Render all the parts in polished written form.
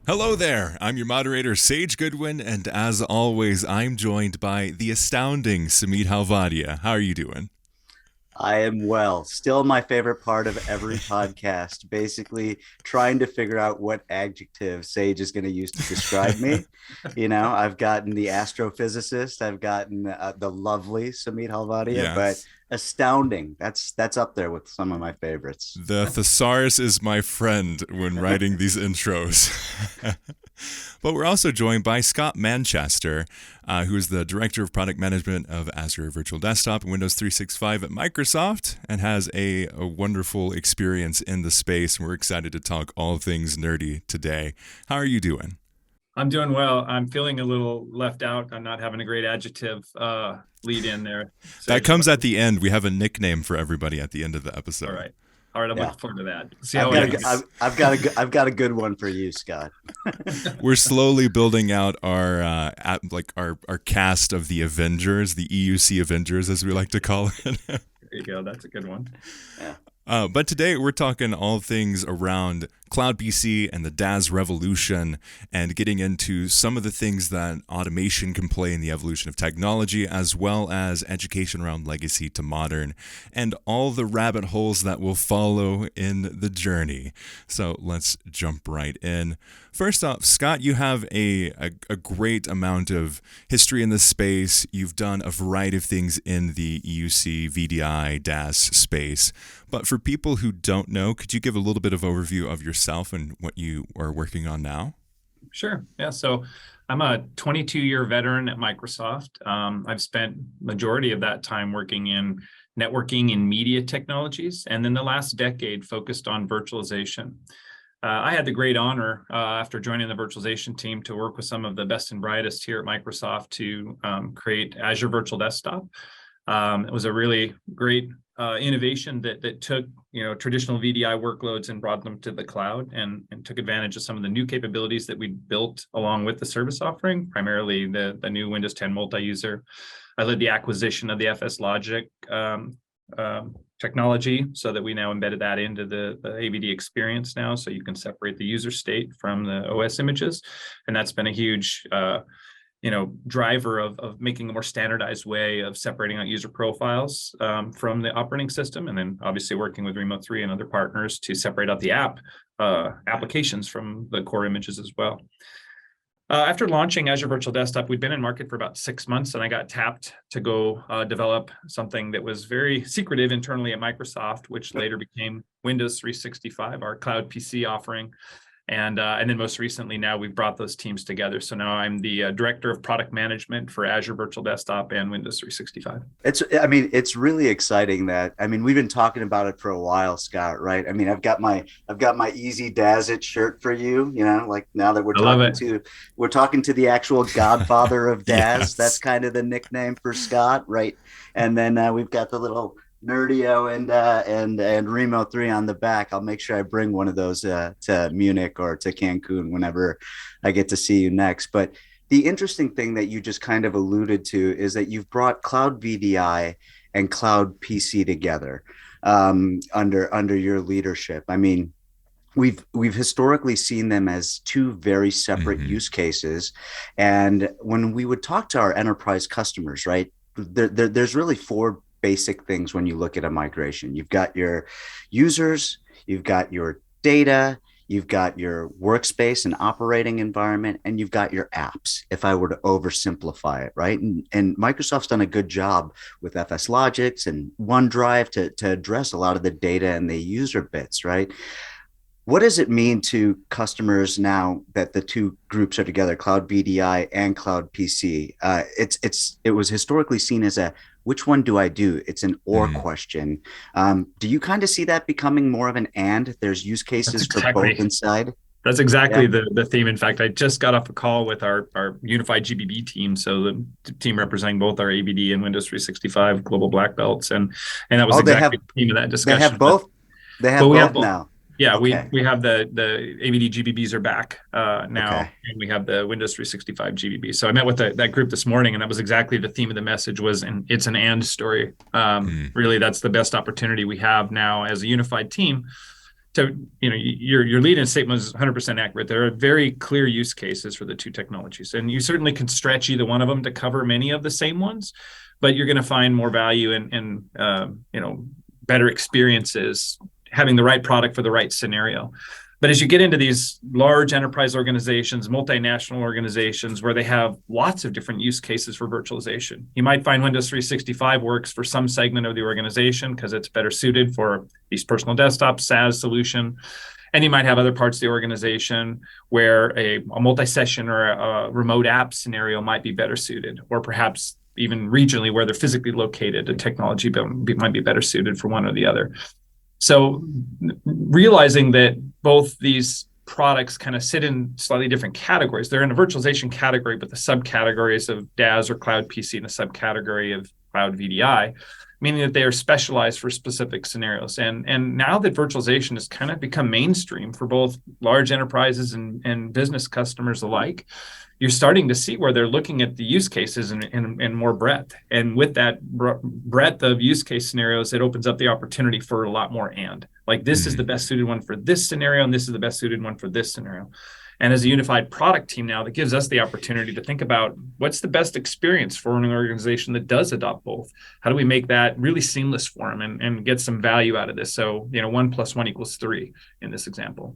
Hello there, I'm your moderator, Sage Goodwin, and as always, I'm joined by the astounding Samit Halvadia. How are you doing? I am well. Still my favorite part of every podcast, basically trying to figure out what adjective Sage is going to use to describe me. I've gotten the astrophysicist, I've gotten the lovely Samit Halvadia, but Yes. astounding. That's up there with some of my favorites. The thesaurus is my friend when writing these intros. But we're also joined by Scott Manchester, who is the Director of Product Management of Azure Virtual Desktop and Windows 365 at Microsoft and has a wonderful experience in the space. And we're excited to talk all things nerdy today. How are you doing? I'm doing well. I'm feeling a little left out. I'm not having a great adjective lead in there. That comes at the end. We have a nickname for everybody at the end of the episode. All right. All right. I'm Yeah. looking forward to that. See I've how got, it a, goes. I've got a good one for you, Scott. We're slowly building out our our cast of the Avengers, the EUC Avengers, as we like to call it. There you go. That's a good one. Yeah. But today we're talking all things around Cloud PC and the Daz Revolution and getting into some of the things that automation can play in the evolution of technology, as well as education around legacy to modern and all the rabbit holes that will follow in the journey. So let's jump right in. First off, Scott, you have a great amount of history in this space. You've done a variety of things in the EUC, VDI, DaaS space. But for people who don't know, could you give a little bit of overview of yourself and what you are working on now? Sure. Yeah. So I'm a 22-year veteran at Microsoft. I've spent majority of that time working in networking and media technologies, and then the last decade focused on virtualization. I had the great honor after joining the virtualization team to work with some of the best and brightest here at Microsoft to create Azure Virtual Desktop. It was a really great innovation that took traditional VDI workloads and brought them to the cloud and took advantage of some of the new capabilities that we built along with the service offering, primarily the new Windows 10 multi-user. I led the acquisition of the FS Logic technology so that we now embedded that into the AVD experience now, so you can separate the user state from the OS images. And that's been a huge driver of making a more standardized way of separating out user profiles from the operating system, and then obviously working with Rimo3 and other partners to separate out the applications from the core images as well. After launching Azure Virtual Desktop, we'd been in market for about 6 months, and I got tapped to go develop something that was very secretive internally at Microsoft, which later became Windows 365, our cloud PC offering. And then most recently now we've brought those teams together. So now I'm the director of product management for Azure Virtual Desktop and Windows 365. It's really exciting we've been talking about it for a while, Scott, right? I've got my easy Daz It shirt for you, like now that I love it. we're talking to the actual godfather of Daz. Yes. That's kind of the nickname for Scott, right? And then we've got the little Nerdio and Rimo3 on the back. I'll make sure I bring one of those to Munich or to Cancun whenever I get to see you next. But the interesting thing that you just kind of alluded to is that you've brought Cloud VDI and Cloud PC together under your leadership. I mean, we've historically seen them as two very separate use cases, and when we would talk to our enterprise customers, right, there's really four basic things when you look at a migration. You've got your users, you've got your data, you've got your workspace and operating environment, and you've got your apps, if I were to oversimplify it, right? And Microsoft's done a good job with FS Logics and OneDrive to address a lot of the data and the user bits, right? What does it mean to customers now that the two groups are together, Cloud VDI and Cloud PC? It was historically seen as a which one do I do? It's an or question. Do you kind of see that becoming more of an and? There's use cases for both inside. That's exactly Yeah. the theme. In fact, I just got off a call with our unified GBB team, so the team representing both our AVD and Windows 365 global black belts, and that was exactly the theme of that discussion. They have both. They have both now. Yeah, Okay. we have the AVD GBBs are back now, Okay. and we have the Windows 365 GBB. So I met with that group this morning, and that was exactly the theme of the message was, and it's an and story. Really, that's the best opportunity we have now as a unified team So, your lead-in statement was 100% accurate. There are very clear use cases for the two technologies, and you certainly can stretch either one of them to cover many of the same ones, but you're going to find more value in better experiences, having the right product for the right scenario. But as you get into these large enterprise organizations, multinational organizations, where they have lots of different use cases for virtualization, you might find Windows 365 works for some segment of the organization because it's better suited for these personal desktop SaaS solution. And you might have other parts of the organization where a multi-session or a remote app scenario might be better suited, or perhaps even regionally where they're physically located, a technology might be better suited for one or the other. So realizing that both these products kind of sit in slightly different categories. They're in a virtualization category, but the subcategories of DaaS or Cloud PC and a subcategory of Cloud VDI, meaning that they are specialized for specific scenarios. And now that virtualization has kind of become mainstream for both large enterprises and business customers alike, you're starting to see where they're looking at the use cases in more breadth. And with that breadth of use case scenarios, it opens up the opportunity for a lot more like this is the best suited one for this scenario, and this is the best suited one for this scenario. And as a unified product team now, that gives us the opportunity to think about what's the best experience for an organization that does adopt both. How do we make that really seamless for them and get some value out of this? So, 1 + 1 = 3 in this example.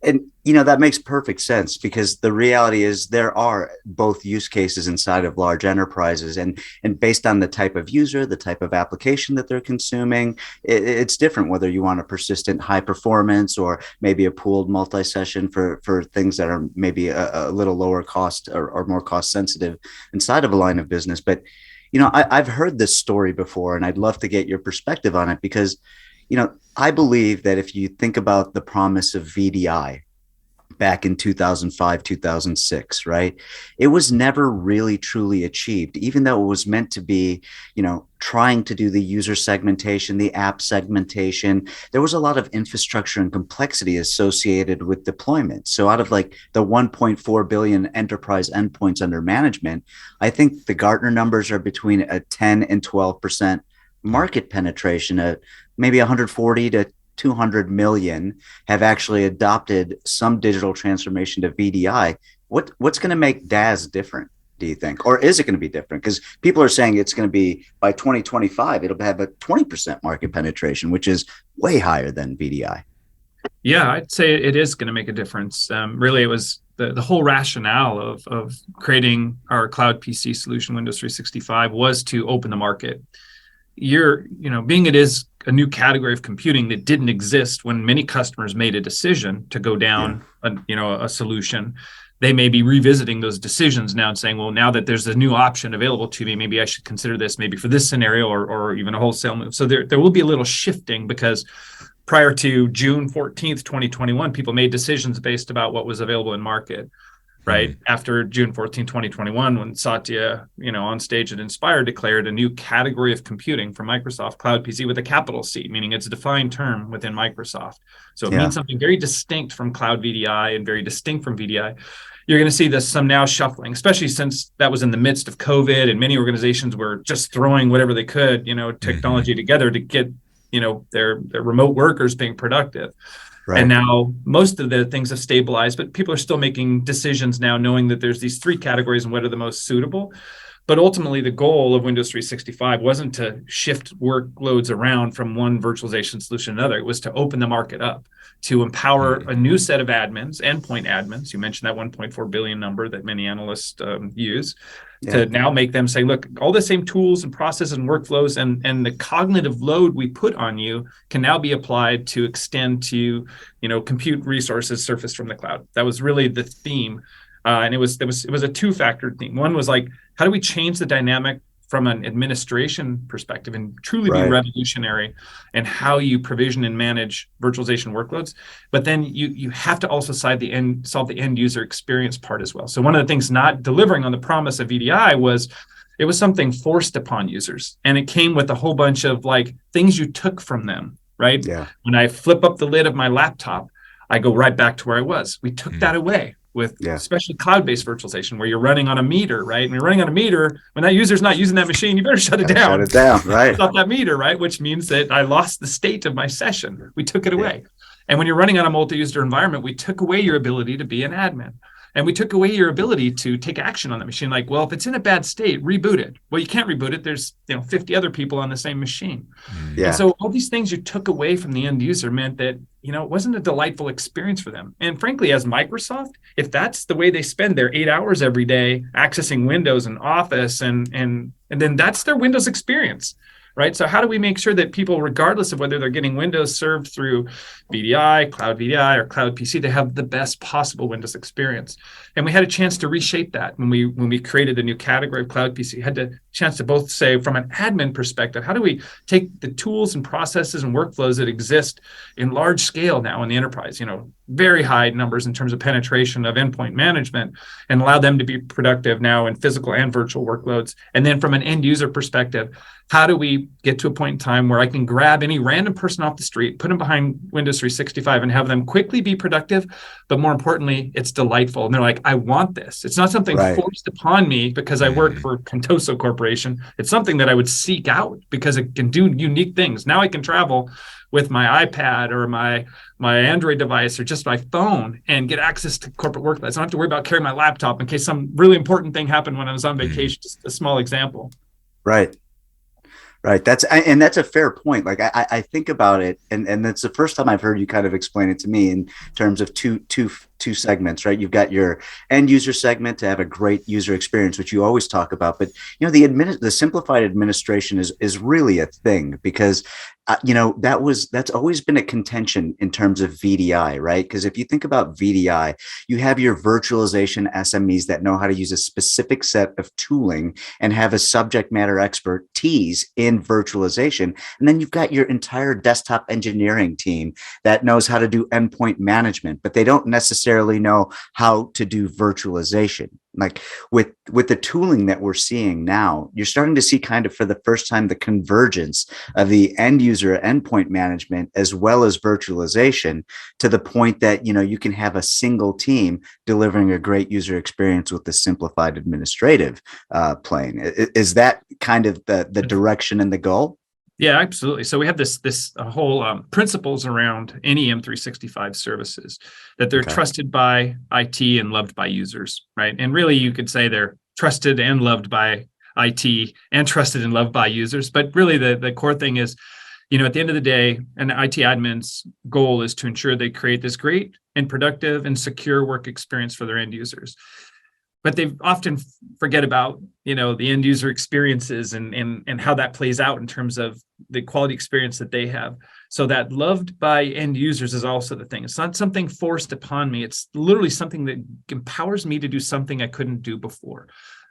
And, that makes perfect sense, because the reality is there are both use cases inside of large enterprises, and based on the type of user, the type of application that they're consuming, it's different whether you want a persistent high performance or maybe a pooled multi-session for things that are maybe a little lower cost or more cost sensitive inside of a line of business. But, I've heard this story before, and I'd love to get your perspective on it, because I believe that if you think about the promise of VDI back in 2005, 2006, right, it was never really truly achieved, even though it was meant to be, trying to do the user segmentation, the app segmentation. There was a lot of infrastructure and complexity associated with deployment. So out of like the 1.4 billion enterprise endpoints under management, I think the Gartner numbers are between a 10 and 12% market penetration. Maybe 140 to 200 million have actually adopted some digital transformation to VDI. What's going to make DaaS different, do you think? Or is it going to be different? Because people are saying it's going to be, by 2025, it'll have a 20% market penetration, which is way higher than VDI. Yeah, I'd say it is going to make a difference. Really, it was the whole rationale of creating our Cloud PC solution, Windows 365, was to open the market. Being it is a new category of computing that didn't exist when many customers made a decision to go down a solution, they may be revisiting those decisions now and saying, well, now that there's a new option available to me, maybe I should consider this maybe for this scenario or even a wholesale move. So there will be a little shifting, because prior to June 14th, 2021, people made decisions based about what was available in market. Right after June 14, 2021, when Satya, on stage at Inspire, declared a new category of computing for Microsoft, Cloud PC, with a capital C, meaning it's a defined term within Microsoft. So it means something very distinct from Cloud VDI and very distinct from VDI. You're going to see some now shuffling, especially since that was in the midst of COVID, and many organizations were just throwing whatever they could, technology together to get, their remote workers being productive. Right. And now most of the things have stabilized, but people are still making decisions now, knowing that there's these three categories and what are the most suitable. But ultimately, the goal of Windows 365 wasn't to shift workloads around from one virtualization solution to another. It was to open the market up, to empower a new set of admins, endpoint admins. You mentioned that 1.4 billion number that many analysts use, to now make them say, look, all the same tools and processes and workflows and the cognitive load we put on you can now be applied to extend to, compute resources surfaced from the cloud. That was really the theme. And it was a two-factor theme. One was like, how do we change the dynamic from an administration perspective and truly be revolutionary in how you provision and manage virtualization workloads? But then you have to also solve the end user experience part as well. So one of the things not delivering on the promise of VDI was it was something forced upon users, and it came with a whole bunch of things you took from them. Right? Yeah. When I flip up the lid of my laptop, I go right back to where I was. We took that away. with especially cloud-based virtualization, where you're running on a meter, right? When you're running on a meter, when that user's not using that machine, you better shut it down. Shut it down, right? Stop that meter, right? Which means that I lost the state of my session. We took it away. And when you're running on a multi-user environment, we took away your ability to be an admin. And we took away your ability to take action on the machine. Like, well, if it's in a bad state, reboot it. Well, you can't reboot it. There's 50 other people on the same machine. Yeah. And so all these things you took away from the end user meant that, it wasn't a delightful experience for them. And frankly, as Microsoft, if that's the way they spend their 8 hours every day accessing Windows and Office, and then that's their Windows experience. Right. So how do we make sure that people, regardless of whether they're getting Windows served through VDI, Cloud VDI, or Cloud PC, they have the best possible Windows experience? And we had a chance to reshape that when we created the new category of Cloud PC. Had a chance to both say, from an admin perspective, how do we take the tools and processes and workflows that exist in large scale now in the enterprise, very high numbers in terms of penetration of endpoint management, and allow them to be productive now in physical and virtual workloads. And then from an end user perspective, how do we get to a point in time where I can grab any random person off the street, put them behind Windows 365, and have them quickly be productive, but more importantly, it's delightful. And they're like, I want this. It's not something forced upon me because I work for Contoso Corporation. It's something that I would seek out because it can do unique things. Now I can travel with my iPad or my Android device or just my phone and get access to corporate workloads. I don't have to worry about carrying my laptop in case some really important thing happened when I was on vacation. Just a small example. Right. That's a fair point. Like I think about it, and that's the first time I've heard you kind of explain it to me in terms of two segments, right? You've got your end user segment to have a great user experience, which you always talk about, but the simplified administration is really a thing because that's always been a contention in terms of VDI, right? Because if you think about VDI, you have your virtualization SMEs that know how to use a specific set of tooling and have a subject matter expertise in virtualization. And then you've got your entire desktop engineering team that knows how to do endpoint management, but they don't necessarily know how to do virtualization. Like with the tooling that we're seeing now, you're starting to see kind of for the first time the convergence of the end user endpoint management as well as virtualization to the point that you can have a single team delivering a great user experience with the simplified administrative plane. Is that kind of the direction and the goal? Yeah, absolutely. So we have this whole principles around any M365 services, that they're trusted by IT and loved by users, right? And really, you could say they're trusted and loved by IT and trusted and loved by users. But really, the core thing is, at the end of the day, an IT admin's goal is to ensure they create this great and productive and secure work experience for their end users. But they often forget about, the end user experiences and how that plays out in terms of the quality experience that they have. So that loved by end users is also the thing. It's not something forced upon me. It's literally something that empowers me to do something I couldn't do before.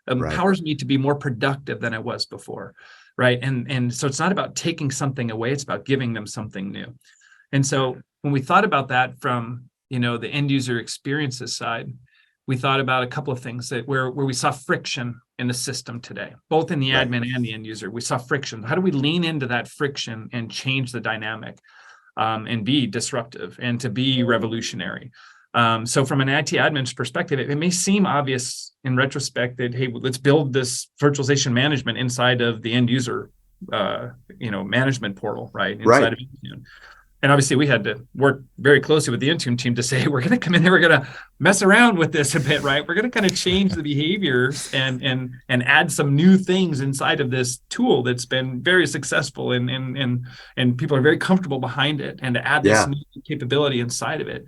Empowers me to be more productive than I was before, right? And so it's not about taking something away. It's about giving them something new. And so when we thought about that from, the end user experiences side, we thought about a couple of things that where we saw friction in the system today, both in the admin and the end user. We saw friction. How do we lean into that friction and change the dynamic and be disruptive and to be revolutionary? So from an IT admin's perspective, it may seem obvious in retrospect that, hey, let's build this virtualization management inside of the end user, management portal, right? Inside of Intune. And obviously, we had to work very closely with the Intune team to say, we're going to come in there, we're going to mess around with this a bit, right? We're going to kind of change the behaviors and add some new things inside of this tool that's been very successful and people are very comfortable behind it, and to add this new capability inside of it.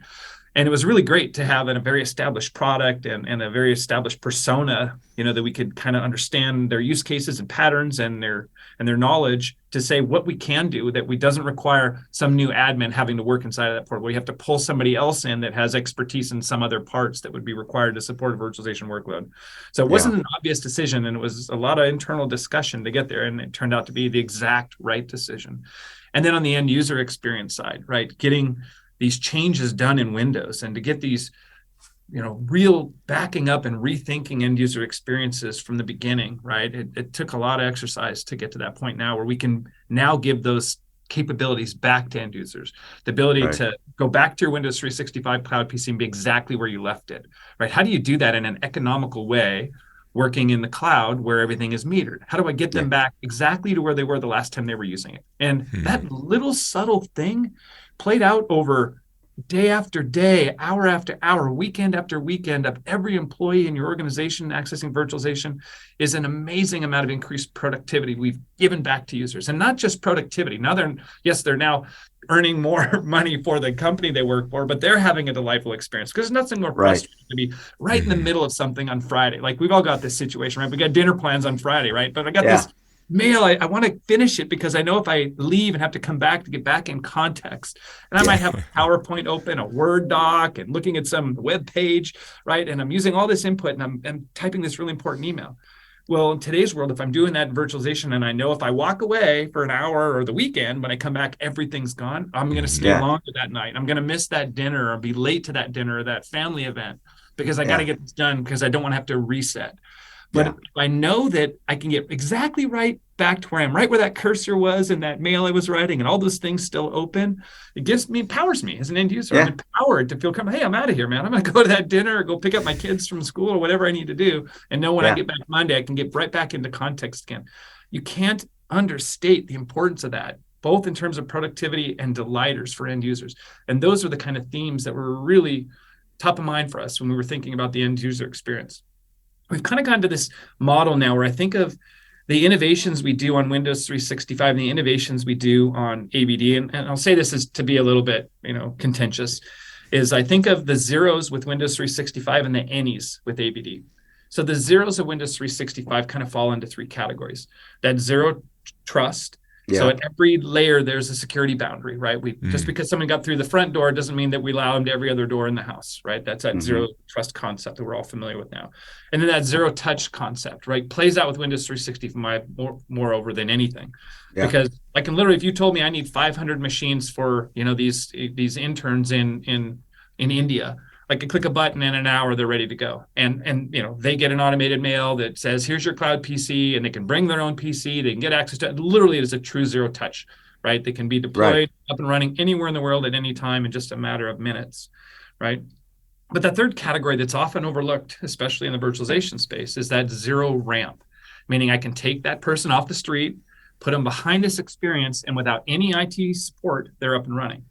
And it was really great to have a very established product and a very established persona, that we could kind of understand their use cases and patterns and their knowledge to say what we can do that we doesn't require some new admin having to work inside of that portal. We have to pull somebody else in that has expertise in some other parts that would be required to support a virtualization workload. So it wasn't an obvious decision, and it was a lot of internal discussion to get there, and it turned out to be the exact right decision. And then on the end user experience side, right, getting these changes done in Windows and to get these, real backing up and rethinking end user experiences from the beginning, right? It took a lot of exercise to get to that point now where we can now give those capabilities back to end users, the ability to go back to your Windows 365 Cloud PC and be exactly where you left it, right? How do you do that in an economical way, working in the cloud where everything is metered? How do I get them back exactly to where they were the last time they were using it? And that little subtle thing played out over day after day, hour after hour, weekend after weekend of every employee in your organization accessing virtualization is an amazing amount of increased productivity we've given back to users. And not just productivity. Now they're now earning more money for the company they work for, but they're having a delightful experience, because there's nothing more frustrating to be right in the middle of something on Friday. Like, we've all got this situation, right? We got dinner plans on Friday, right? But I got this mail, I want to finish it because I know if I leave and have to come back to get back in context, and I might have a PowerPoint open, a Word doc, and looking at some web page, right? And I'm using all this input, and I'm typing this really important email. Well, in today's world, if I'm doing that virtualization and I know if I walk away for an hour or the weekend, when I come back, everything's gone, I'm going to stay longer that night. I'm going to miss that dinner or be late to that dinner or that family event because I got to get this done because I don't want to have to reset. But if I know that I can get exactly right back to where I am, right where that cursor was in that mail I was writing, and all those things still open, it empowers me as an end user. I'm empowered to feel, hey, I'm out of here, man. I'm going to go to that dinner or go pick up my kids from school or whatever I need to do. And know when I get back Monday, I can get right back into context again. You can't understate the importance of that, both in terms of productivity and delighters for end users. And those are the kind of themes that were really top of mind for us when we were thinking about the end user experience. We've kind of gotten to this model now where I think of the innovations we do on Windows 365 and the innovations we do on ABD. And I'll say this is to be a little bit, contentious, is I think of the zeros with Windows 365 and the any's with ABD. So the zeros of Windows 365 kind of fall into three categories. That zero trust. So at every layer, there's a security boundary, right? Just because someone got through the front door doesn't mean that we allow them to every other door in the house, right? That's that zero trust concept that we're all familiar with now. And then that zero touch concept, right? Plays out with Windows 365 moreover than anything. Because I can literally, if you told me I need 500 machines for, these interns in India, I could click a button in an hour, they're ready to go. And they get an automated mail that says, here's your cloud PC, and they can bring their own PC. They can get access to it. Literally, it is a true zero touch, right? They can be deployed up and running anywhere in the world at any time in just a matter of minutes, right? But the third category that's often overlooked, especially in the virtualization space, is that zero ramp, meaning I can take that person off the street, put them behind this experience, and without any IT support, they're up and running.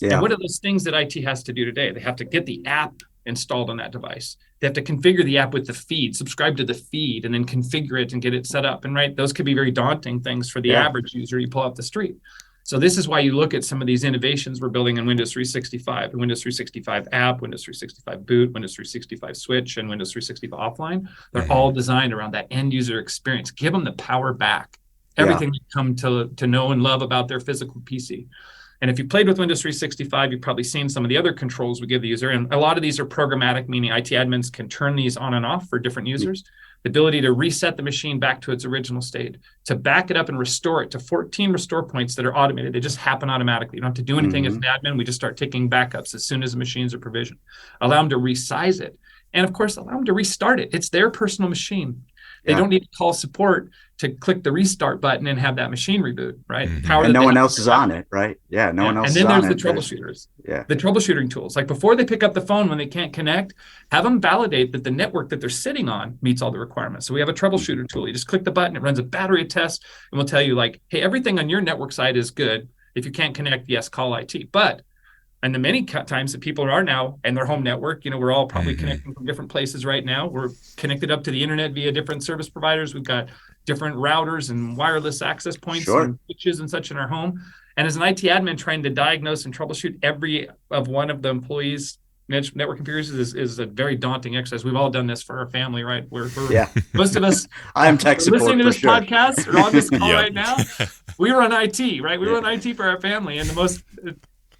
And what are those things that IT has to do today? They have to get the app installed on that device. They have to configure the app with the feed, subscribe to the feed, and then configure it and get it set up. And those could be very daunting things for the average user you pull off the street. So this is why you look at some of these innovations we're building in Windows 365, the Windows 365 app, Windows 365 boot, Windows 365 switch, and Windows 365 offline. They're all designed around that end user experience. Give them the power back. Everything they come to know and love about their physical PC. And if you played with Windows 365, you've probably seen some of the other controls we give the user. And a lot of these are programmatic, meaning IT admins can turn these on and off for different users. The ability to reset the machine back to its original state, to back it up and restore it to 14 restore points that are automated. They just happen automatically. You don't have to do anything as an admin. We just start taking backups as soon as the machines are provisioned. Allow them to resize it. And of course, allow them to restart it. It's their personal machine. They don't need to call support to click the restart button and have that machine reboot, right? And no one else is on it, right? No one else is on it. And then there's the troubleshooters, the troubleshooting tools. Like before they pick up the phone when they can't connect, have them validate that the network that they're sitting on meets all the requirements. So we have a troubleshooter tool. You just click the button, it runs a battery test, and we'll tell you like, hey, everything on your network side is good. If you can't connect, yes, call IT. But and the many times that people are now in their home network, we're all probably connecting from different places right now. We're connected up to the internet via different service providers. We've got different routers and wireless access points and switches and such in our home. And as an IT admin trying to diagnose and troubleshoot every of one of the employees' network computers is a very daunting exercise. We've all done this for our family, right? We're most of us I'm tech support listening to this sure. podcast or on this call right now. We run IT, right? We run IT for our family. And the most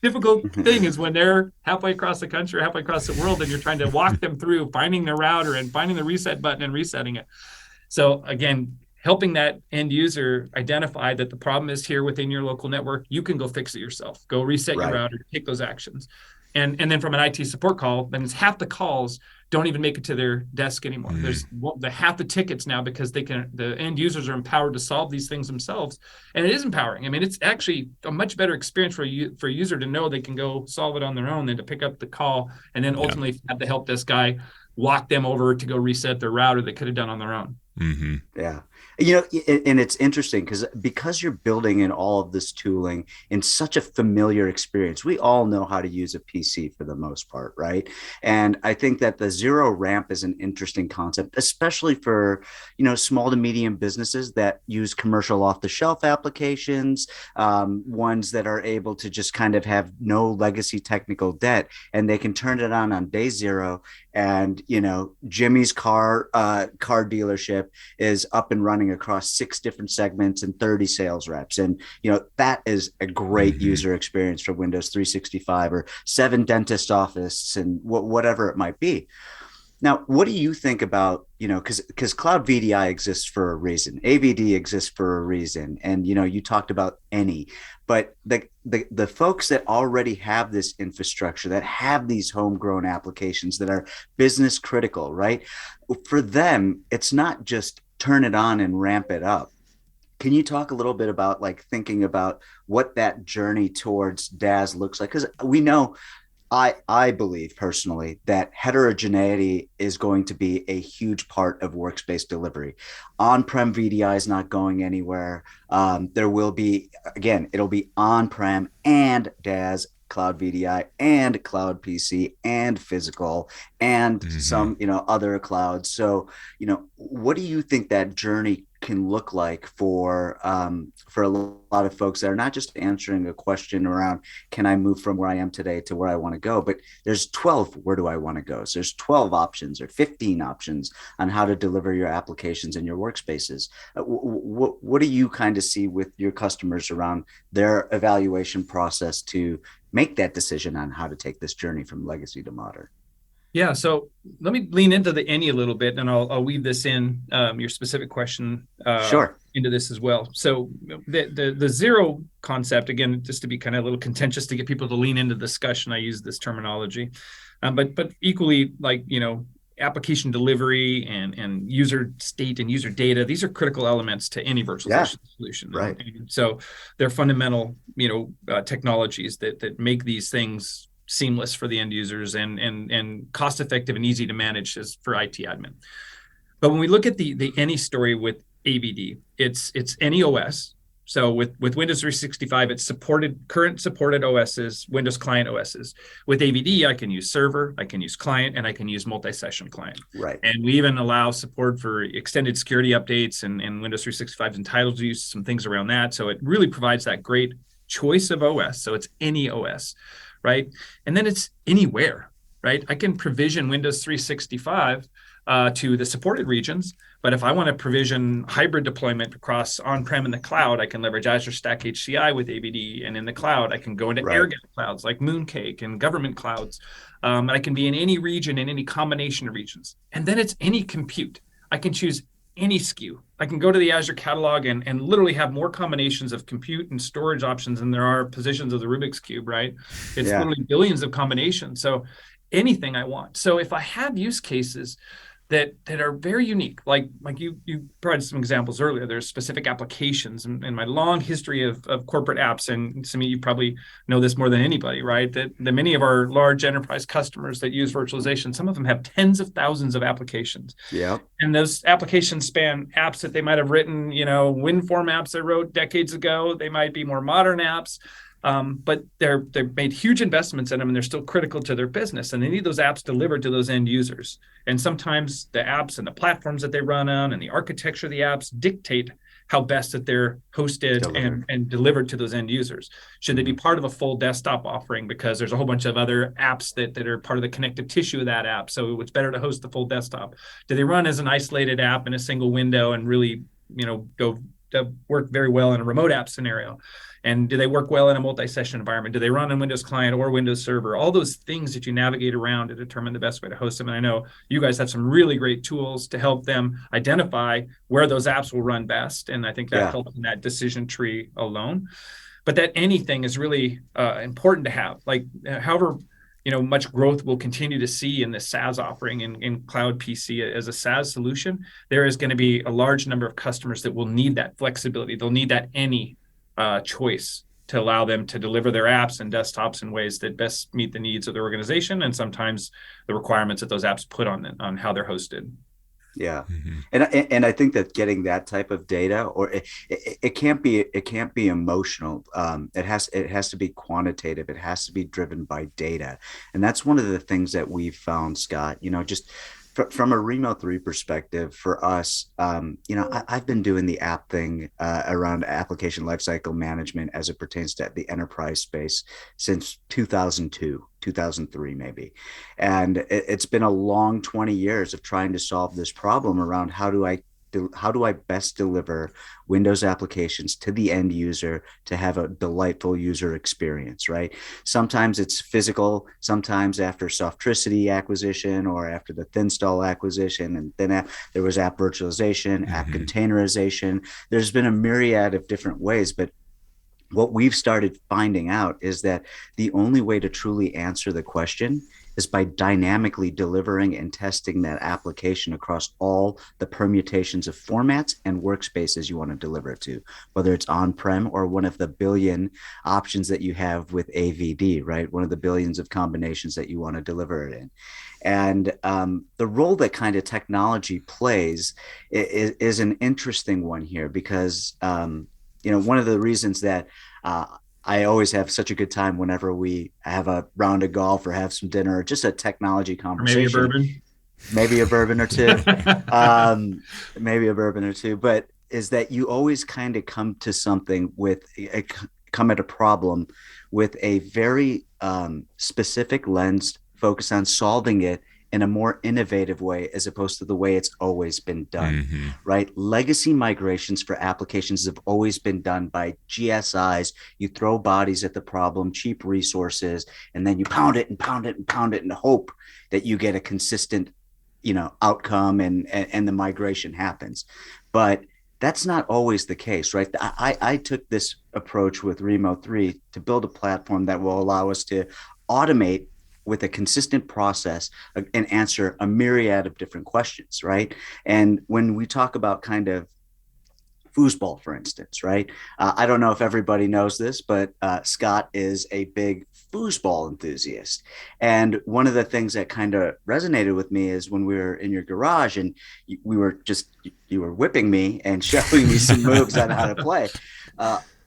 difficult thing is when they're halfway across the country or halfway across the world and you're trying to walk them through finding their router and finding the reset button and resetting it. So again, helping that end user identify that the problem is here within your local network. You can go fix it yourself. Go reset your router, take those actions. And then from an IT support call, then it's half the calls don't even make it to their desk anymore. There's the half the tickets now because the end users are empowered to solve these things themselves. And it is empowering. I mean, it's actually a much better experience for a user to know they can go solve it on their own than to pick up the call and then ultimately have the help desk guy walk them over to go reset their router they could have done on their own. Mm-hmm. Yeah. And it's interesting because you're building in all of this tooling in such a familiar experience. We all know how to use a PC for the most part, right? And I think that the zero ramp is an interesting concept, especially for, small to medium businesses that use commercial off-the-shelf applications, ones that are able to just kind of have no legacy technical debt, and they can turn it on day zero. And, Jimmy's car dealership is up and running across 6 different segments and 30 sales reps. And, that is a great user experience for Windows 365 or 7 dentist office and whatever it might be. Now, what do you think about, because Cloud VDI exists for a reason, AVD exists for a reason. And, you talked about any, but the folks that already have this infrastructure, that have these homegrown applications that are business critical, right? For them, it's not just turn it on and ramp it up. Can you talk a little bit about thinking about what that journey towards DaaS looks like? Because we know, I believe personally that heterogeneity is going to be a huge part of workspace delivery. On-prem VDI is not going anywhere. There will be, again, it'll be on-prem and DaaS, Cloud VDI and Cloud PC and physical and some, other clouds. So, what do you think that journey can look like for a lot of folks that are not just answering a question around, can I move from where I am today to where I want to go? But there's 12, where do I want to go? So there's 12 options or 15 options on how to deliver your applications and your workspaces. What do you kind of see with your customers around their evaluation process to make that decision on how to take this journey from legacy to modern? Yeah, so let me lean into the any a little bit, and I'll weave this in your specific question Sure. into this as well. So the zero concept, again, just to be kind of a little contentious to get people to lean into the discussion, I use this terminology, but equally application delivery and user state and user data, these are critical elements to any virtualization solution. Right. And so they're fundamental, technologies that make these things seamless for the end users and cost effective and easy to manage as for IT admin. But when we look at the any story with AVD, it's any OS. So with Windows 365, it's current supported OSs, Windows client OSs. With AVD, I can use server, I can use client, and I can use multi-session client. Right. And we even allow support for extended security updates, and Windows 365 is entitled to use some things around that. So it really provides that great choice of OS. So it's any OS, right? And then it's anywhere, right? I can provision Windows 365 to the supported regions, but if I want to provision hybrid deployment across on-prem and the cloud, I can leverage Azure Stack HCI with AVD, and in the cloud, I can go into air-gapped clouds like Mooncake and government clouds. And I can be in any region, in any combination of regions. And then it's any compute. I can choose any SKU. I can go to the Azure catalog and literally have more combinations of compute and storage options than there are positions of the Rubik's Cube, right? It's literally billions of combinations. So anything I want. So if I have use cases that are very unique, like you provided some examples earlier, there's specific applications in my long history of corporate apps, and some of you probably know this more than anybody, right? That many of our large enterprise customers that use virtualization, some of them have tens of thousands of applications. Yeah. And those applications span apps that they might have written, WinForm apps they wrote decades ago. They might be more modern apps. But they've made huge investments in them, and they're still critical to their business. And they need those apps delivered to those end users. And sometimes the apps and the platforms that they run on and the architecture of the apps dictate how best that they're hosted and delivered to those end users. Should they be part of a full desktop offering because there's a whole bunch of other apps that are part of the connective tissue of that app? So it's better to host the full desktop. Do they run as an isolated app in a single window and really, go work very well in a remote app scenario? And do they work well in a multi-session environment? Do they run on Windows Client or Windows Server? All those things that you navigate around to determine the best way to host them. And I know you guys have some really great tools to help them identify where those apps will run best. And I think that helps in that decision tree alone. But that anything is really important to have. Like, however, much growth we'll continue to see in this SaaS offering in cloud PC as a SaaS solution, there is going to be a large number of customers that will need that flexibility. They'll need that any choice to allow them to deliver their apps and desktops in ways that best meet the needs of their organization and sometimes the requirements that those apps put on how they're hosted. Yeah. And I think that getting that type of data, or it can't be emotional. It has to be quantitative. It has to be driven by data. And that's one of the things that we've found, Scott, just from a Rimo3 perspective for us, I've been doing the app thing around application lifecycle management as it pertains to the enterprise space since 2002, 2003, maybe. And it's been a long 20 years of trying to solve this problem around how do I best deliver Windows applications to the end user to have a delightful user experience, right? Sometimes it's physical, sometimes after Softricity acquisition or after the Thinstall acquisition, and then there was app virtualization, app containerization. There's been a myriad of different ways, but what we've started finding out is that the only way to truly answer the question is by dynamically delivering and testing that application across all the permutations of formats and workspaces you want to deliver it to, whether it's on-prem or one of the billion options that you have with AVD, right? One of the billions of combinations that you want to deliver it in. And the role that kind of technology plays is an interesting one here because, one of the reasons that I always have such a good time whenever we have a round of golf or have some dinner or just a technology conversation. Maybe a bourbon or two. But is that you always kind of come to something come at a problem with a very specific lens, focus on solving it in a more innovative way as opposed to the way it's always been done, right? Legacy migrations for applications have always been done by GSIs. You throw bodies at the problem, cheap resources, and then you pound it and pound it and pound it and hope that you get a consistent, outcome and the migration happens. But that's not always the case, right? I took this approach with Rimo3 to build a platform that will allow us to automate with a consistent process and answer a myriad of different questions, right? And when we talk about kind of Foosball, for instance, right? I don't know if everybody knows this, but Scott is a big Foosball enthusiast. And one of the things that kind of resonated with me is when we were in your garage and you were whipping me and showing me some moves on how to play.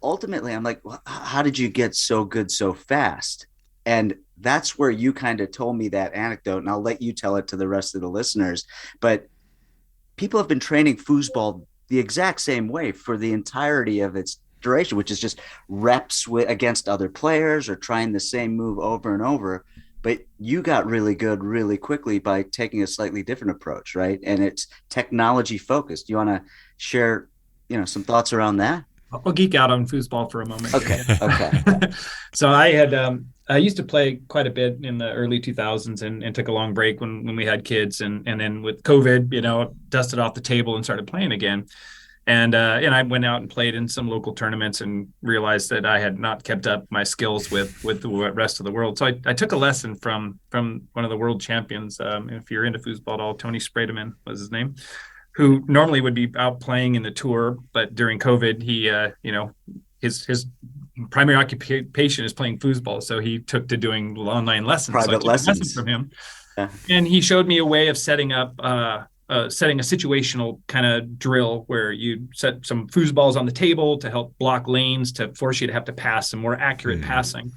Ultimately, I'm like, well, how did you get so good so fast? And that's where you kind of told me that anecdote, and I'll let you tell it to the rest of the listeners. But people have been training Foosball the exact same way for the entirety of its duration, which is just reps against other players or trying the same move over and over. But you got really good really quickly by taking a slightly different approach, right? And it's technology focused. Do you want to share, some thoughts around that? I'll geek out on Foosball for a moment. Okay. So I used to play quite a bit in the early 2000s and took a long break when we had kids. And then with COVID, dusted off the table and started playing again. And I went out and played in some local tournaments and realized that I had not kept up my skills with the rest of the world. So I took a lesson from one of the world champions. If you're into Foosball at all, Tony Sprademan was his name, who normally would be out playing in the tour, but during COVID, he, his primary occupation is playing Foosball, so he took to doing online lessons. Private lessons. Lessons from him, and he showed me a way of setting up, setting a situational kind of drill where you set some Foosballs on the table to help block lanes to force you to have to pass some more accurate passing.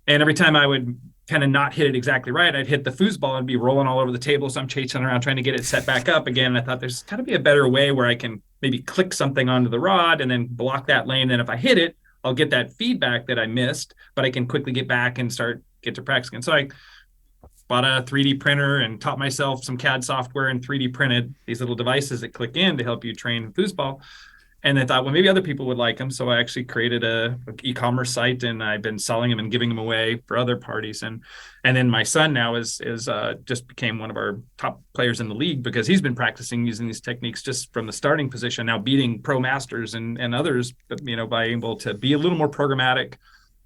And every time I would kind of not hit it exactly right, I'd hit the Foosball and be rolling all over the table. So I'm chasing around trying to get it set back up again. And I thought there's got to be a better way where I can maybe click something onto the rod and then block that lane. And if I hit it, I'll get that feedback that I missed, but I can quickly get back and get to practice again. So I bought a 3D printer and taught myself some CAD software and 3D printed these little devices that click in to help you train Foosball. And I thought, well, maybe other people would like them. So I actually created a e-commerce site, and I've been selling them and giving them away for other parties. And then my son now is just became one of our top players in the league, because he's been practicing using these techniques just from the starting position, now beating pro masters and others, by able to be a little more programmatic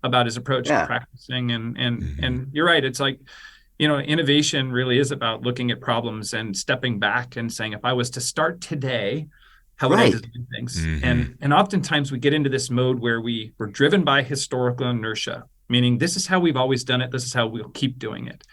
about his approach to practicing. And you're right. It's like, innovation really is about looking at problems and stepping back and saying, if I was to start today, how would I design things? And oftentimes we get into this mode where we're driven by historical inertia, meaning this is how we've always done it. This is how we'll keep doing it.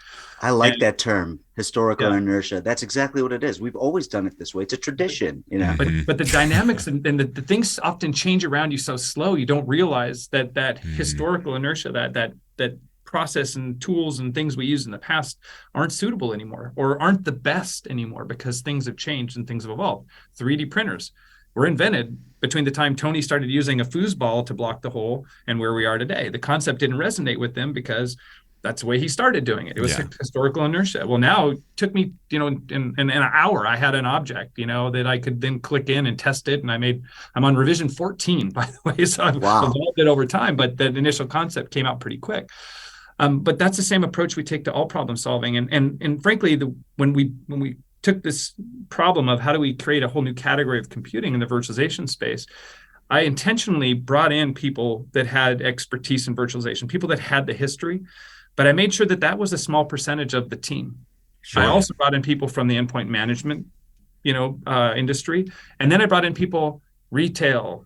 I like that term, historical inertia. That's exactly what it is. We've always done it this way. It's a tradition, But the dynamics and the things often change around you so slow, you don't realize that historical inertia, that process and tools and things we used in the past aren't suitable anymore, or aren't the best anymore, because things have changed and things have evolved. 3D printers were invented between the time Tony started using a foosball to block the hole and where we are today. The concept didn't resonate with them because that's the way he started doing it. It was historical inertia. Well, now it took me, in an hour, I had an object, that I could then click in and test it. And I'm on revision 14, by the way. So I've evolved it over time, but the initial concept came out pretty quick. But that's the same approach we take to all problem solving. And frankly, when we took this problem of how do we create a whole new category of computing in the virtualization space, I intentionally brought in people that had expertise in virtualization, people that had the history, but I made sure that was a small percentage of the team. Sure. I also brought in people from the endpoint management, industry, and then I brought in people retail,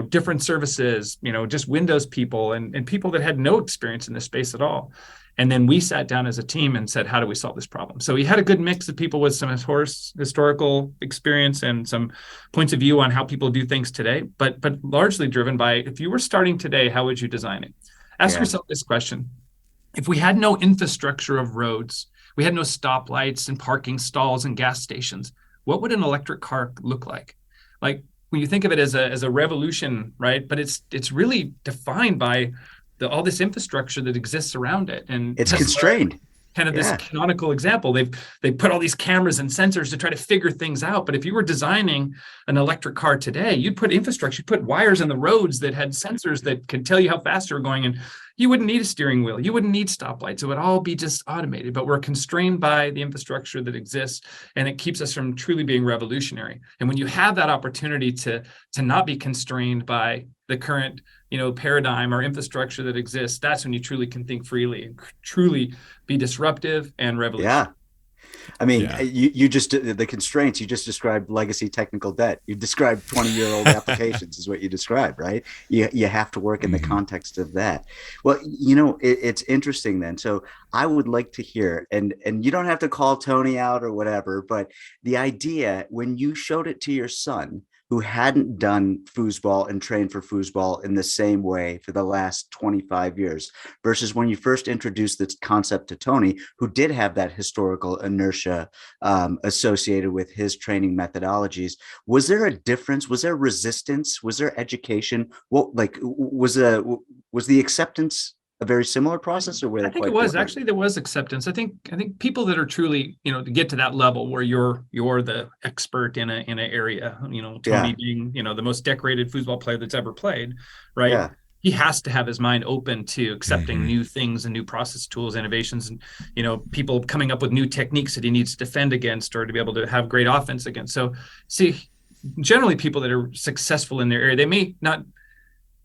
different services, just Windows people and people that had no experience in this space at all. And then we sat down as a team and said, how do we solve this problem? So we had a good mix of people with some historical experience and some points of view on how people do things today, but largely driven by, if you were starting today, how would you design it? Ask yourself this question. If we had no infrastructure of roads, we had no stoplights and parking stalls and gas stations, what would an electric car look like? Like, when you think of it as a revolution, right? But it's really defined by all this infrastructure that exists around it, and it's constrained. Kind of this canonical example. They put all these cameras and sensors to try to figure things out. But if you were designing an electric car today, you'd put infrastructure, you'd put wires in the roads that had sensors that could tell you how fast you're going, and you wouldn't need a steering wheel. You wouldn't need stoplights. It would all be just automated. But we're constrained by the infrastructure that exists, and it keeps us from truly being revolutionary. And when you have that opportunity to not be constrained by the current paradigm or infrastructure that exists, that's when you truly can think freely and truly be disruptive and revolutionary. I mean, you just, the constraints, you just described legacy technical debt. You described 20-year-old applications is what you described, right? You have to work in the context of that. Well, it's interesting then. So I would like to hear, and you don't have to call Tony out or whatever, but the idea when you showed it to your son, who hadn't done foosball and trained for foosball in the same way for the last 25 years, versus when you first introduced this concept to Tony, who did have that historical inertia associated with his training methodologies. Was there a difference? Was there resistance? Was there education? Was the acceptance a very similar process, or were they? I think it was different? Actually, there was acceptance. I think people that are truly, to get to that level where you're the expert in an area, Tony being, the most decorated foosball player that's ever played, right? Yeah. He has to have his mind open to accepting new things and new process tools, innovations, and, people coming up with new techniques that he needs to defend against or to be able to have great offense against. So see, generally people that are successful in their area, they may not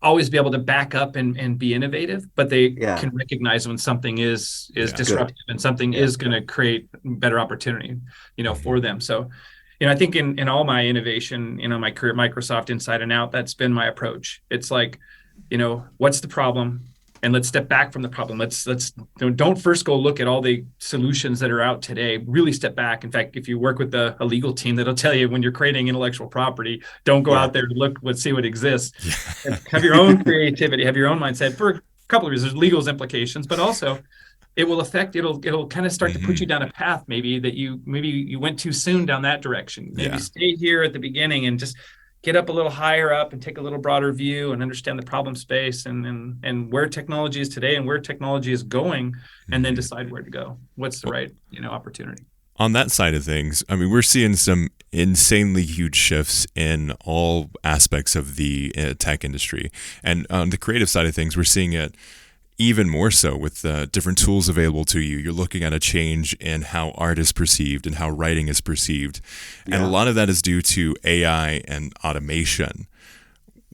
always be able to back up and be innovative, but they can recognize when something is disruptive and something is going to create better opportunity, for them. So, I think in all my innovation, my career at Microsoft inside and out, that's been my approach. It's like, what's the problem? And let's step back from the problem. Let's don't first go look at all the solutions that are out today. Really step back. In fact, if you work with a legal team, that'll tell you when you're creating intellectual property, don't go out there to look, let's see what exists. Have your own creativity, have your own mindset for a couple of reasons. There's legal implications, but also it'll kind of start to put you down a path maybe that you went too soon down that direction. Maybe stay here at the beginning and just get up a little higher up and take a little broader view and understand the problem space and where technology is today and where technology is going, and then decide where to go. What's the right, opportunity? On that side of things, I mean, we're seeing some insanely huge shifts in all aspects of the tech industry. And on the creative side of things, we're seeing it even more so with different tools available to you. You're looking at a change in how art is perceived and how writing is perceived. Yeah. And a lot of that is due to AI and automation.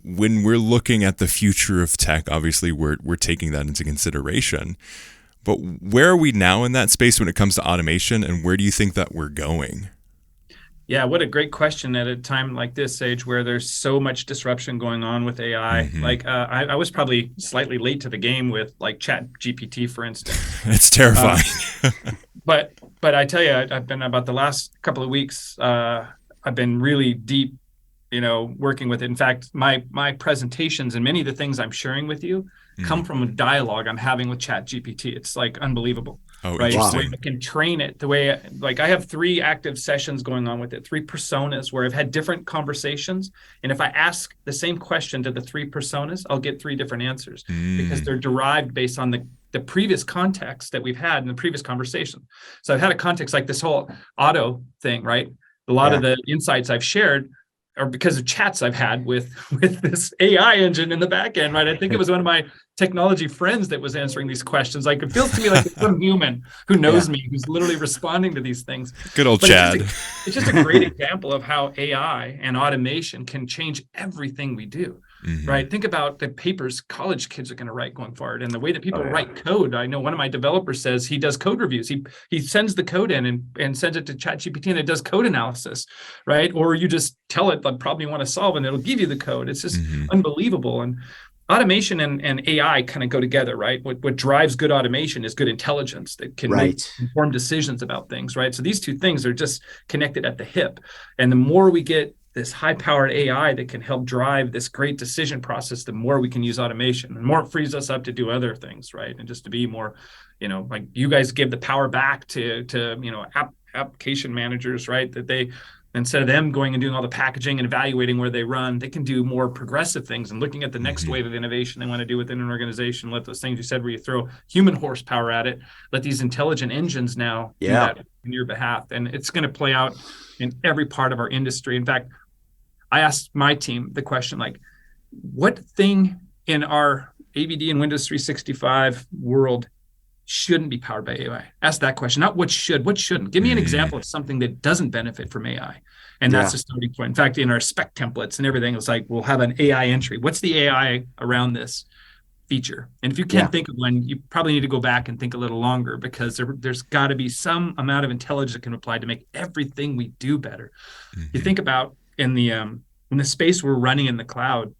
When we're looking at the future of tech, obviously we're taking that into consideration. But where are we now in that space when it comes to automation, and where do you think that we're going? Yeah, what a great question at a time like this, Sage, where there's so much disruption going on with AI. Mm-hmm. Like I was probably slightly late to the game with like Chat GPT, for instance. It's terrifying. But I tell you, I've been about the last couple of weeks, I've been really deep, working with it. In fact, my presentations and many of the things I'm sharing with you come from a dialogue I'm having with Chat GPT. It's like unbelievable. Oh, right. Wow. So I can train it the way, like I have 3 active sessions going on with it, 3 personas where I've had different conversations. And if I ask the same question to the 3 personas, I'll get 3 different answers because they're derived based on the previous context that we've had in the previous conversation. So I've had a context like this whole auto thing, right? A lot of the insights I've shared are because of chats I've had with this AI engine in the back end, right? I think it was one of my technology friends that was answering these questions. Like it feels to me like it's some human who knows me, who's literally responding to these things. Good old Chad. It's just a great example of how AI and automation can change everything we do, right? Think about the papers college kids are going to write going forward and the way that people write code. I know one of my developers says he does code reviews. He sends the code in and sends it to ChatGPT and it does code analysis, right? Or you just tell it the problem you want to solve and it'll give you the code. It's just unbelievable. And automation and AI kind of go together, right? What drives good automation is good intelligence that can make informed decisions about things, right? So these 2 things are just connected at the hip. And the more we get this high-powered AI that can help drive this great decision process, the more we can use automation, and the more it frees us up to do other things, right? And just to be more, like you guys give the power back to application managers, right? That they, instead of them going and doing all the packaging and evaluating where they run, they can do more progressive things and looking at the next wave of innovation they want to do within an organization. Let those things you said where you throw human horsepower at it, let these intelligent engines now do that on your behalf. And it's going to play out in every part of our industry. In fact, I asked my team the question, like, what thing in our AVD and Windows 365 world shouldn't be powered by AI? Ask that question, not what shouldn't. Give me an example of something that doesn't benefit from AI. And that's the starting point. In fact, in our spec templates and everything, it's like, we'll have an AI entry. What's the AI around this feature? And if you can't think of one, you probably need to go back and think a little longer because there's got to be some amount of intelligence that can apply to make everything we do better. You think about in the space we're running in the cloud,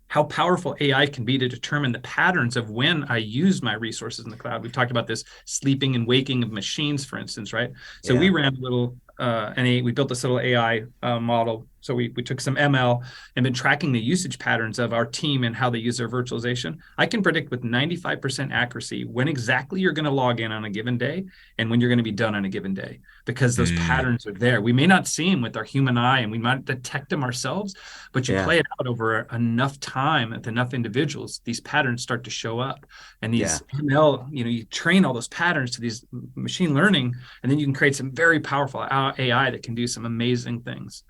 how powerful AI can be to determine the patterns of when I use my resources in the cloud. We've talked about this sleeping and waking of machines, for instance, right? So we ran a little, we built this little AI model. So we took some ML and been tracking the usage patterns of our team and how they use their virtualization. I can predict with 95% accuracy when exactly you're going to log in on a given day and when you're going to be done on a given day, because those patterns are there. We may not see them with our human eye and we might detect them ourselves, but you play it out over enough time with enough individuals, these patterns start to show up. And these ML, you train all those patterns to these machine learning, and then you can create some very powerful AI that can do some amazing things.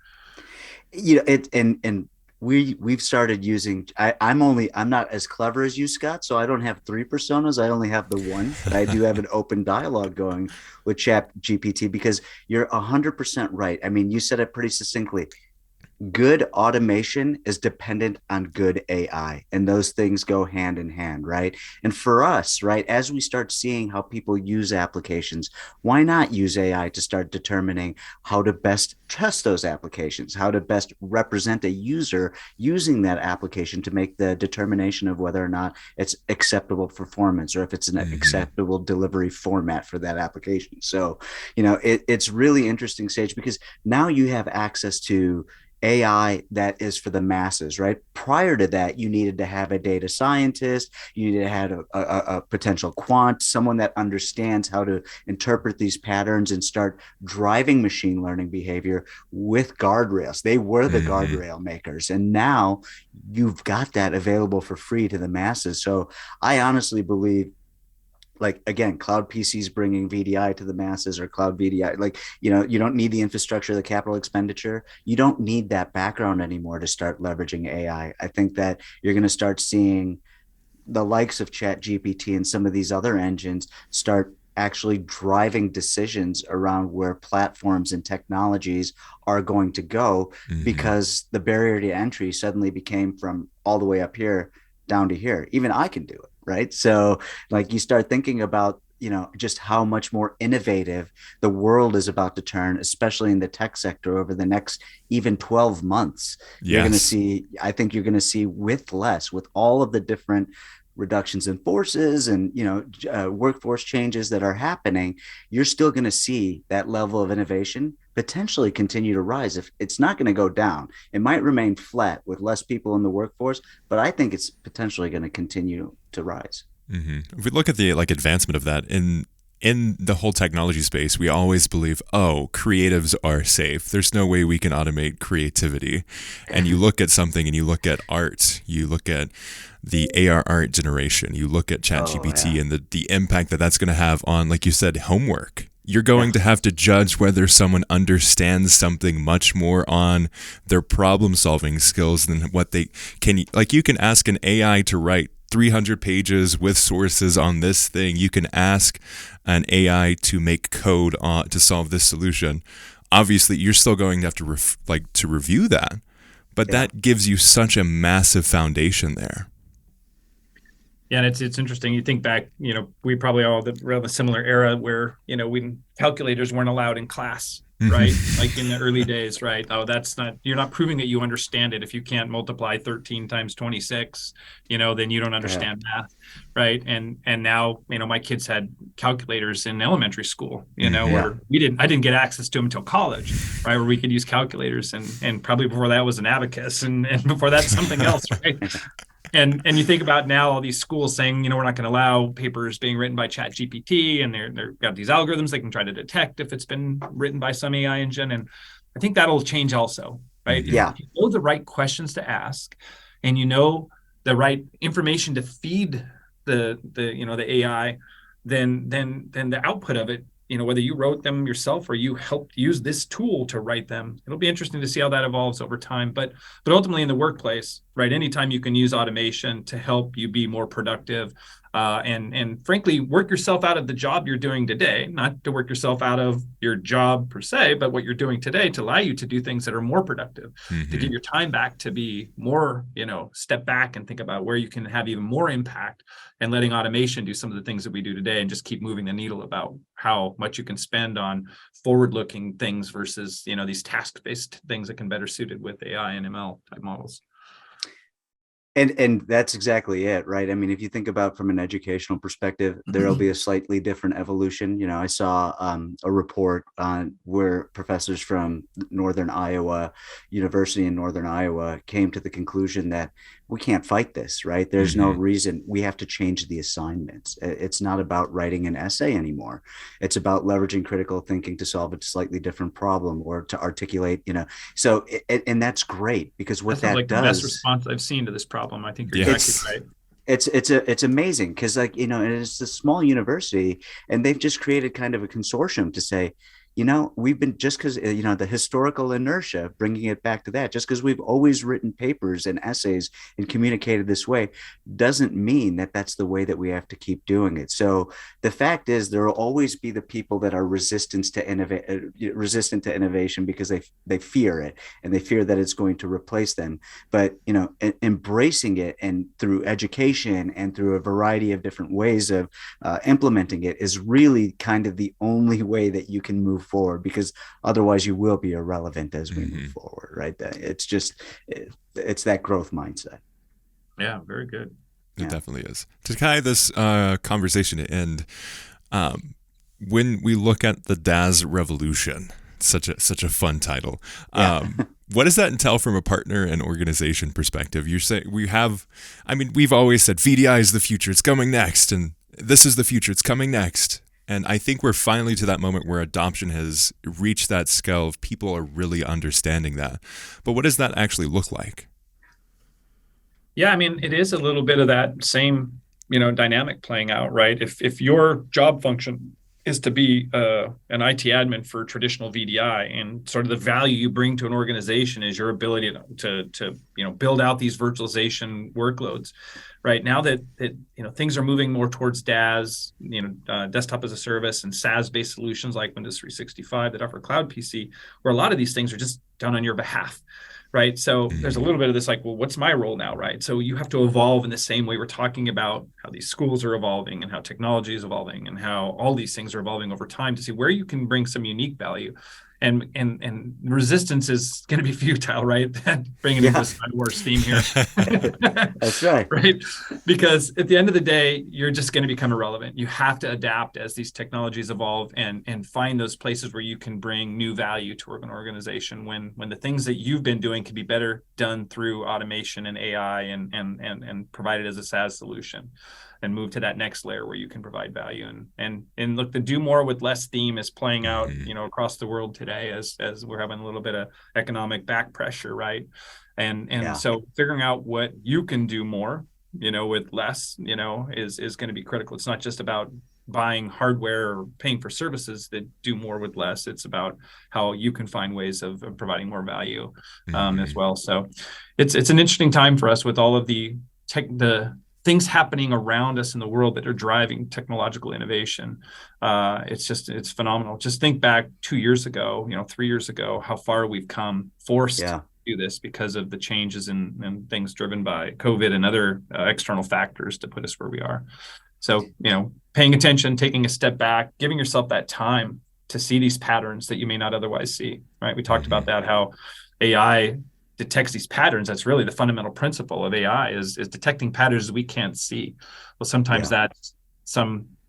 We've started using, I'm not as clever as you, Scott, so I don't have 3 personas. I only have the one, but I do have an open dialogue going with Chat GPT because you're 100% right. I mean, you said it pretty succinctly. Good automation is dependent on good AI, and those things go hand in hand, right? And for us, right, as we start seeing how people use applications, why not use AI to start determining how to best test those applications, how to best represent a user using that application to make the determination of whether or not it's acceptable performance or if it's an acceptable delivery format for that application. So, it's really interesting, Sage, because now you have access to AI that is for the masses, right? Prior to that, you needed to have a data scientist, you needed to have a potential quant, someone that understands how to interpret these patterns and start driving machine learning behavior with guardrails. They were the guardrail makers. And now you've got that available for free to the masses. So I honestly believe like, again, cloud PCs bringing VDI to the masses, or cloud VDI, like, you don't need the infrastructure, the capital expenditure. You don't need that background anymore to start leveraging AI. I think that you're going to start seeing the likes of ChatGPT and some of these other engines start actually driving decisions around where platforms and technologies are going to go, because the barrier to entry suddenly became from all the way up here down to here. Even I can do it, right? So like, you start thinking about, just how much more innovative the world is about to turn, especially in the tech sector over the next even 12 months. You're going to see, I think you're going to see, with all of the different reductions in forces and workforce changes that are happening, you're still going to see that level of innovation potentially continue to rise. If it's not going to go down, it might remain flat with less people in the workforce, but I think it's potentially going to continue to rise. If we look at the advancement of that in the whole technology space, we always believe, creatives are safe. There's no way we can automate creativity. And you look at something, and you look at art, you look at the AR art generation, you look at ChatGPT and the impact that's going to have on, like you said, homework. You're going to have to judge whether someone understands something much more on their problem solving skills than what they can. Like, you can ask an AI to write 300 pages with sources on this thing. You can ask an AI to make code to solve this solution. Obviously, you're still going to have to review that, but that gives you such a massive foundation there. Yeah, and it's interesting. You think back, we probably all around a similar era where, when calculators weren't allowed in class, right? Like in the early days, right? Oh, you're not proving that you understand it. If you can't multiply 13 times 26, then you don't understand math, right? And now, my kids had calculators in elementary school, where I didn't get access to them until college, right? Where we could use calculators, and probably before that was an abacus, and before that something else, right? And you think about now all these schools saying, we're not going to allow papers being written by ChatGPT, and they've got these algorithms they can try to detect if it's been written by some AI engine. And I think that'll change also, right? Yeah. If you know the right questions to ask, and the right information to feed the AI, then the output of it, whether you wrote them yourself or you helped use this tool to write them, it'll be interesting to see how that evolves over time. But ultimately in the workplace, right, anytime you can use automation to help you be more productive, and frankly, work yourself out of the job you're doing today, not to work yourself out of your job per se, but what you're doing today to allow you to do things that are more productive, to give your time back to be more, step back and think about where you can have even more impact, and letting automation do some of the things that we do today and just keep moving the needle about how much you can spend on forward-looking things versus, these task-based things that can better suited with AI and ML type models. And that's exactly it, right? I mean, if you think about from an educational perspective, there'll be a slightly different evolution. I saw a report on where professors from Northern Iowa University in Northern Iowa came to the conclusion that we can't fight this, right? There's no reason. We have to change the assignments. It's not about writing an essay anymore. It's about leveraging critical thinking to solve a slightly different problem or to articulate, so, and that's great, because what that does, the best response I've seen to this problem. I think you're exactly right. It's amazing, because it's a small university, and they've just created kind of a consortium to say, we've been, just because, the historical inertia, bringing it back to that, just because we've always written papers and essays and communicated this way, doesn't mean that that's the way that we have to keep doing it. So the fact is, there will always be the people that are resistant to innovation because they fear it, and they fear that it's going to replace them. But, embracing it, and through education and through a variety of different ways of implementing it, is really kind of the only way that you can move forward, because otherwise you will be irrelevant as we move forward, right? It's that growth mindset. Yeah, very good. It definitely is. To tie this conversation to end, when we look at the Daz Revolution, such a fun title. What does that entail from a partner and organization perspective? You say we've always said VDI is the future, it's coming next, and this is the future, it's coming next. And I think we're finally to that moment where adoption has reached that scale of people are really understanding that. But what does that actually look like? Yeah, it is a little bit of that same dynamic playing out, right? If your job function is to be an IT admin for traditional VDI, and sort of the value you bring to an organization is your ability to build out these virtualization workloads. Right now that things are moving more towards DaaS, desktop as a service, and SaaS-based solutions like Windows 365 that offer cloud PC, where a lot of these things are just done on your behalf. Right. So there's a little bit of this like, well, what's my role now? Right. So you have to evolve in the same way we're talking about how these schools are evolving and how technology is evolving and how all these things are evolving over time to see where you can bring some unique value. And resistance is going to be futile, right? Bringing in this Star Wars theme here. That's right. Right. Because at the end of the day, you're just going to become irrelevant. You have to adapt as these technologies evolve and find those places where you can bring new value to an organization when the things that you've been doing can be better done through automation and AI and provided as a SaaS solution, and move to that next layer where you can provide value. And look, the do more with less theme is playing out, across the world today as we're having a little bit of economic back pressure, right? And so figuring out what you can do more, with less, is going to be critical. It's not just about buying hardware or paying for services that do more with less. It's about how you can find ways of providing more value as well. So it's an interesting time for us with all of the things happening around us in the world that are driving technological innovation. It's phenomenal. Just think back 2 years ago, 3 years ago, how far we've come, forced to do this because of the changes and things driven by COVID and other external factors to put us where we are. So, paying attention, taking a step back, giving yourself that time to see these patterns that you may not otherwise see, right? We talked about that, how AI detects these patterns. That's really the fundamental principle of AI is detecting patterns we can't see. Well, sometimes that's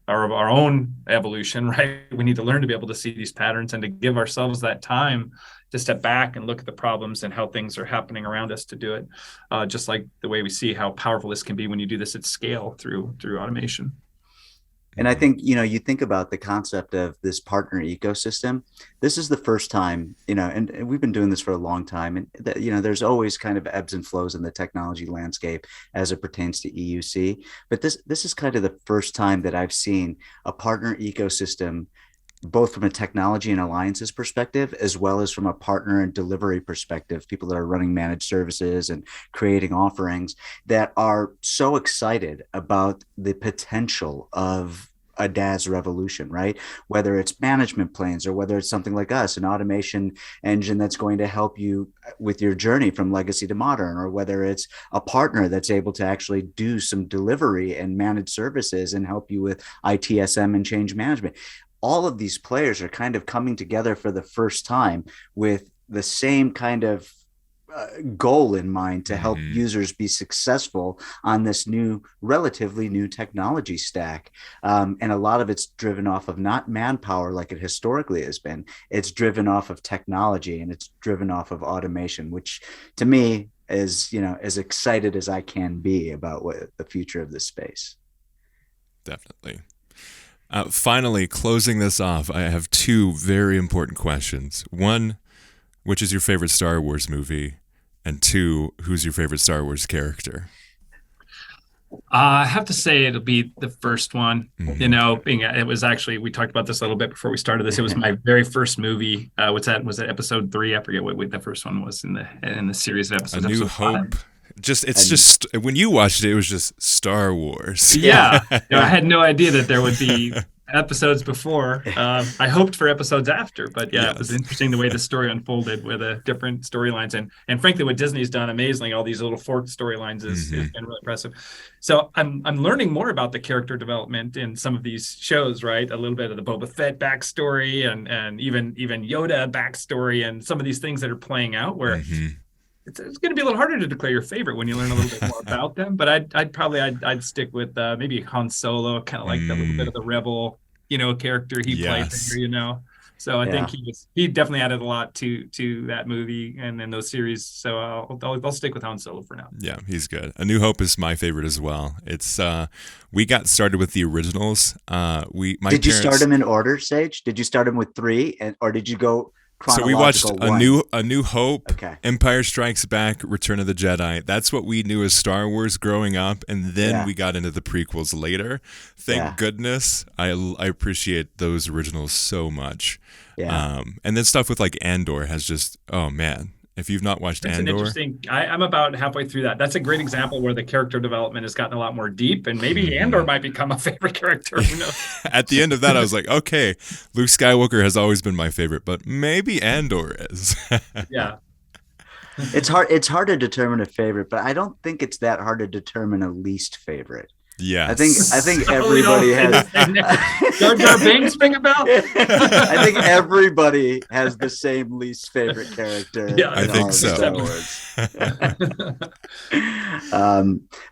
our own evolution, right? We need to learn to be able to see these patterns and to give ourselves that time to step back and look at the problems and how things are happening around us to do it. Just like the way we see how powerful this can be when you do this at scale through automation. And I think, you think about the concept of this partner ecosystem. This is the first time, and we've been doing this for a long time. And, there's always kind of ebbs and flows in the technology landscape as it pertains to EUC. But this is kind of the first time that I've seen a partner ecosystem, both from a technology and alliances perspective, as well as from a partner and delivery perspective, people that are running managed services and creating offerings that are so excited about the potential of a DaaS revolution, right? Whether it's management planes or whether it's something like us, an automation engine that's going to help you with your journey from legacy to modern, or whether it's a partner that's able to actually do some delivery and managed services and help you with ITSM and change management. All of these players are kind of coming together for the first time with the same kind of goal in mind to help users be successful on this relatively new technology stack. And a lot of it's driven off of not manpower like it historically has been. It's driven off of technology, and it's driven off of automation, which to me is, as excited as I can be about what the future of this space. Definitely. Finally, closing this off, I have two very important questions. One, which is your favorite Star Wars movie? And two, who's your favorite Star Wars character? I have to say it'll be the first one. It was actually, we talked about this a little bit before we started this. It was my very first movie. Was it episode 3? I forget what the first one was in the series of episodes. A New Hope. 5. Just when you watched it was just Star Wars. Yeah. I had no idea that there would be episodes before. I hoped for episodes after, but It was interesting the way the story unfolded with different storylines, and frankly, what Disney's done amazingly, all these little forked storylines has been really impressive. So I'm learning more about the character development in some of these shows, right? A little bit of the Boba Fett backstory and even Yoda backstory, and some of these things that are playing out where. It's going to be a little harder to declare your favorite when you learn a little bit more about them. But I'd stick with maybe Han Solo, kind of like the little bit of the rebel, character he played there, So I think he definitely added a lot to that movie and then those series. So I'll stick with Han Solo for now. Yeah, he's good. A New Hope is my favorite as well. It's we got started with the originals. Did you start them in order, Sage? Did you start them with 3, or did you go So we watched a New Hope, Okay. Empire Strikes Back, Return of the Jedi. That's what we knew as Star Wars growing up, and then we got into the prequels later. Thank goodness. I appreciate those originals so much. Yeah. And then stuff with like Andor has just, oh man. If you've not watched Andor, interesting. I'm about halfway through that. That's a great example where the character development has gotten a lot more deep, and maybe Andor might become a favorite character. Who knows? At the end of that, I was like, okay, Luke Skywalker has always been my favorite, but maybe Andor is. Yeah. It's hard to determine a favorite, but I don't think it's that hard to determine a least favorite. Yeah, I think everybody has. Jar Jar Binks ring a bell? I think everybody has the same least favorite character. Yeah, I think so.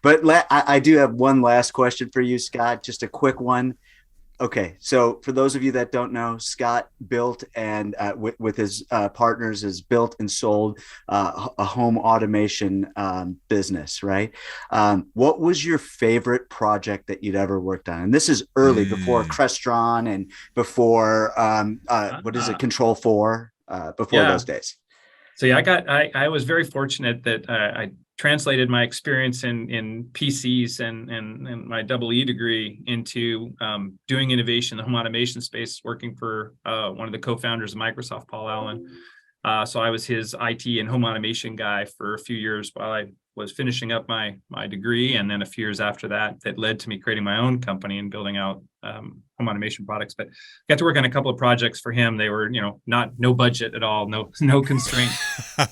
But I do have one last question for you, Scott. Just a quick one. Okay, so for those of you that don't know, Scott built and with his partners has built and sold a home automation business, right? What was your favorite project that you'd ever worked on? And this is early, before Crestron and before what is it, Control 4, before those days. So yeah, I was very fortunate that I translated my experience in PCs and my EE degree into doing innovation in the home automation space, working for one of the co-founders of Microsoft, Paul Allen. So I was his IT and home automation guy for a few years while I was finishing up my degree. And then a few years after that, that led to me creating my own company and building out home automation products. But I got to work on a couple of projects for him. They were, no budget at all, no constraint.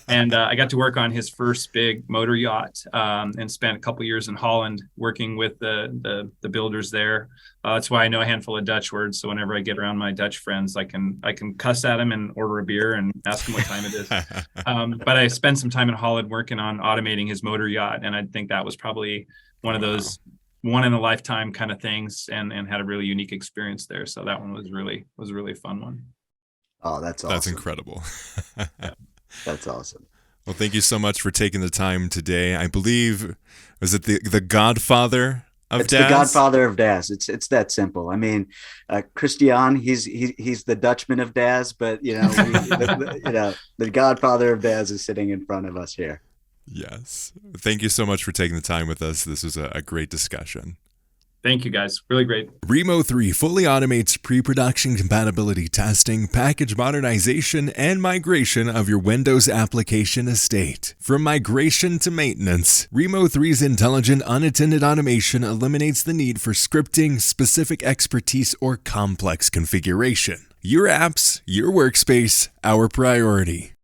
And I got to work on his first big motor yacht and spent a couple of years in Holland working with the builders there. That's why I know a handful of Dutch words. So whenever I get around my Dutch friends, I can cuss at them and order a beer and ask them what time it is. But I spent some time in Holland working on automating his motor yacht. And I think that was probably one of those one in a lifetime kind of things, and had a really unique experience there. So that one was a really fun one. Oh, that's awesome. That's incredible. Yeah. That's awesome. Well, thank you so much for taking the time today. I believe, was it the Godfather of It's DaaS? the Godfather of DaaS. It's that simple. I mean, Christian, he's the Dutchman of DaaS, but the Godfather of DaaS is sitting in front of us here. Yes. Thank you so much for taking the time with us. This was a great discussion. Thank you, guys. Really great. Rimo3 fully automates pre-production compatibility testing, package modernization, and migration of your Windows application estate. From migration to maintenance, Rimo3's intelligent unattended automation eliminates the need for scripting, specific expertise, or complex configuration. Your apps, your workspace, our priority.